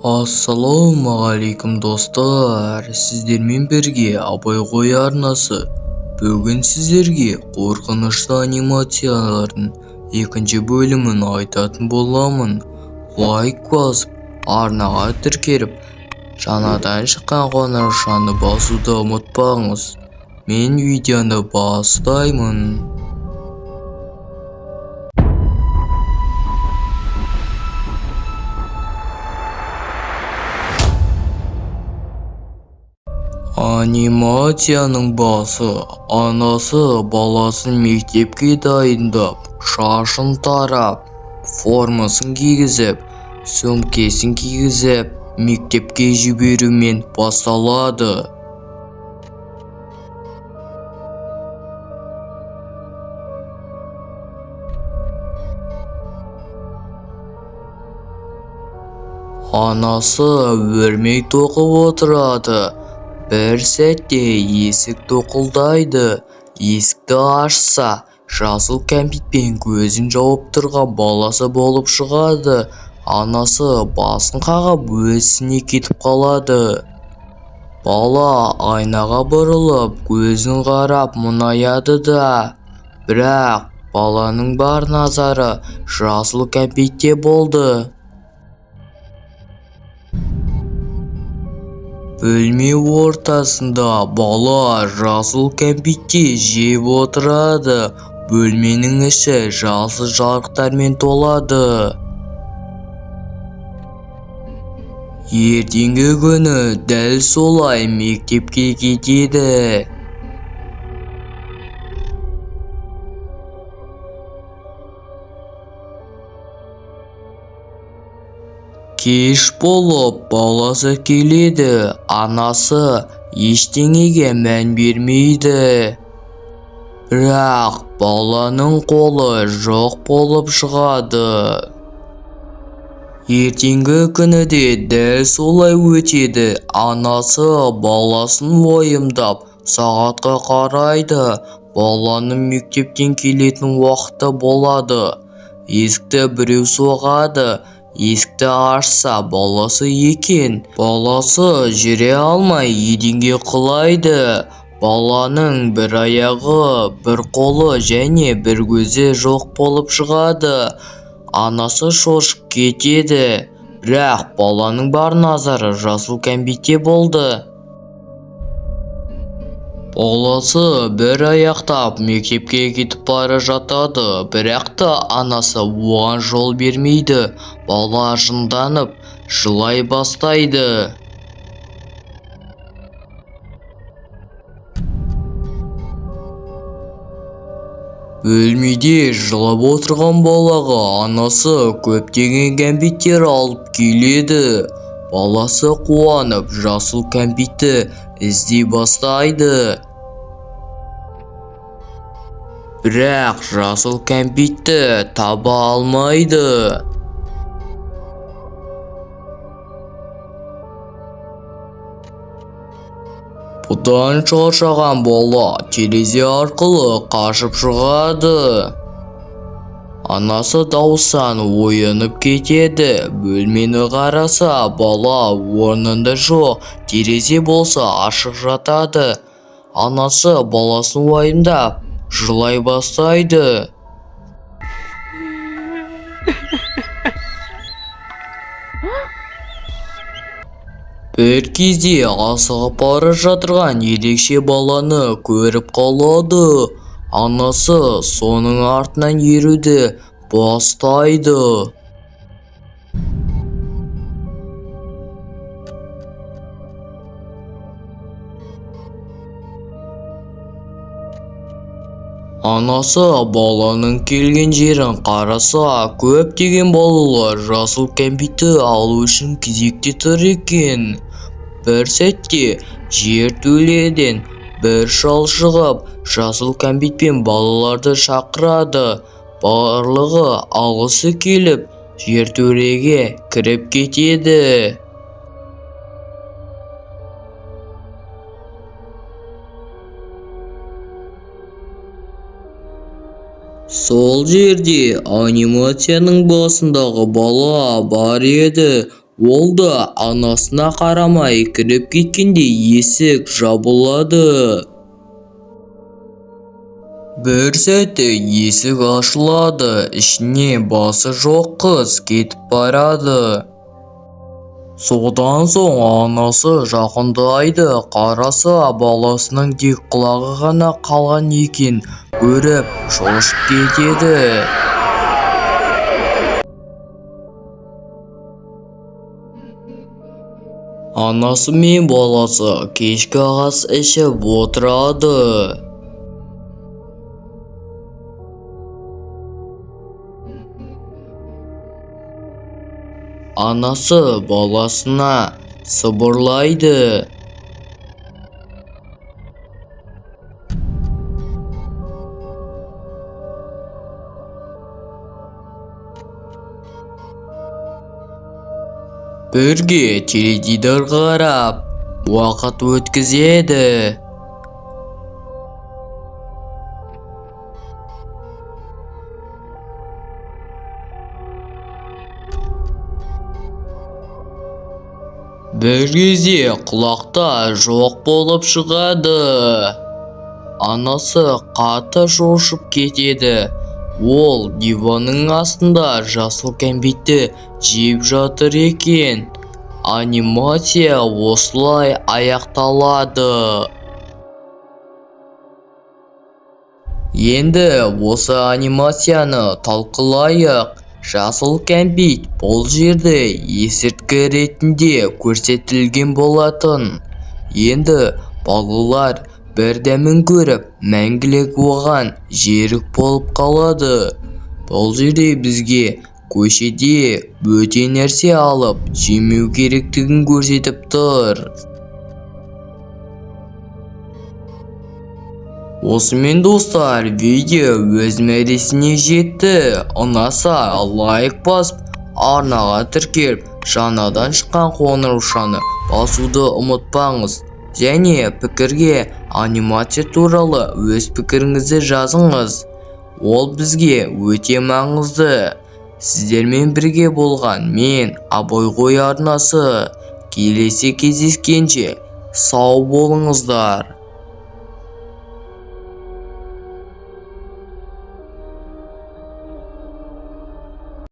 Ассалаумағалейкум достар, сіздермен бірге Абай Ғой арнасы. Бүгін сіздерге қорқынышты анимациялардың екінші бөлімін айтатын боламын. Лайк басып, арнаға тіркеліп, жаңадан шыққан қоңыраушаны басуды ұмытпаңыз. Мен видеоны бастаймын. Анимацияның басы. Анасы баласын мектепке дайындап, шашын тарап, формасын кигізіп, сөмкесін кигізіп, мектепке жіберумен басталады. Анасы өрмек тоқып отырады. Бір сәтте есік тоқылдайды. Есікті ашса, жасыл кәмпитпен көзін жауып тұрған баласы болып шығады. Анасы басын қағып өзіне кетіп қалады. Бала айнаға бұрылып, көзін қарап мұңаяды да. Бірақ баланың бар назары жасыл кәмпитте болды. Бөлме ортасында бала жасыл кәмпитте жеп отырады. Бөлменің іші жасыл жарықтармен толады. Ертеңгі күні дәл солай мектепке кетеді. Кеш болып баласы келеді. Анасы ештеңеге мән бермейді. Бірақ баланың қолы жоқ болып шығады. Ертеңгі күні де дәл солай өтеді. Анасы баласын уайымдап сағатқа қарайды. Баланың мектептен келетін уақыты болады. Есікті біреу соғады. Есікті ашса баласы екен. Баласы жүре алмай еденге құлайды. Баланың бір аяғы, бір қолы және бір көзі жоқ болып шығады. Анасы шошып кетеді. Бірақ баланың бар назары жасыл кәмпитте болды. Баласы бір аяқтап мектепке кетіп бара жатады. Бірақ та анасы оған жол бермейді. Бала жынданып жылай бастайды. Бөлмеде жылап отырған балаға анасы көптеген кәмпиттер алып келеді. Баласы қуанып жасыл кәмпитті іздей бастайды. Бірақ жасыл кәмпитті таба алмайды. Бұдан шаршаған бала терезе арқылы қашып шығады. Анасы дауыстан оянып кетеді. Бөлмені қараса, бала орнында жоқ. Терезе болса ашық жатады. Анасы баласын уайымдап жылай бастайды. Бір кезде асығып бара жатырған ерекше баланы көріп қалады. Анасы соның артынан еруді бастайды. Анасы баланың келген жерін қараса, көптеген балалар жасыл кәмпитті алу үшін кезекте тұр екен. Бір сәтте жертөледен бір шал шығып, жасыл кәмпитпен балаларды шақырады. Барлығы алғысы келіп, жертөлеге кіріп кетеді. Сол жерде анимацияның басындағы бала бар еді. Ол да анасына қарамай кіріп кеткенде есік жабылады. Бір сәтте есік ашылады, ішіне басы жоқ қыз кетіп барады. Содан соң анасы жақындайды, қараса баласының тек құлағы ғана қалған екен, көріп шошып кетеді. Анасы мен баласы кешкі ас ішіп отырады. Анасы баласына сыбырлайды. Бірге теледидар қарап, уақыт өткізеді. Бір кезде құлақта жоқ болып шығады. Анасы қатты шошып кетеді. Ол диванның астында жасыл кәмпитті жеп жатыр екен. Анимация осылай аяқталады. Енді осы анимацияны талқылайық. Жасыл кәмпит бұл жерде есірткі ретінде көрсетілген болатын. Енді балалар бір дәмін көріп, мәңгілік оған жерік болып қалады. Бұл жерде бізге көшеде бөтен нәрсе алып жемеу керектігін көрсетіп тұр. Осымен достар, видео өз мәресіне жетті. Ұнаса лайк басып, арнаға тіркеліп, жаңадан шыққан қоңыраушаны басуды ұмытпаңыз. Және пікірге анимация туралы өз пікіріңізді жазыңыз. Ол бізге өте маңызды. Сіздермен бірге болған мен Абай ғой арнасы. Келесі кездескенше сау болыңыздар.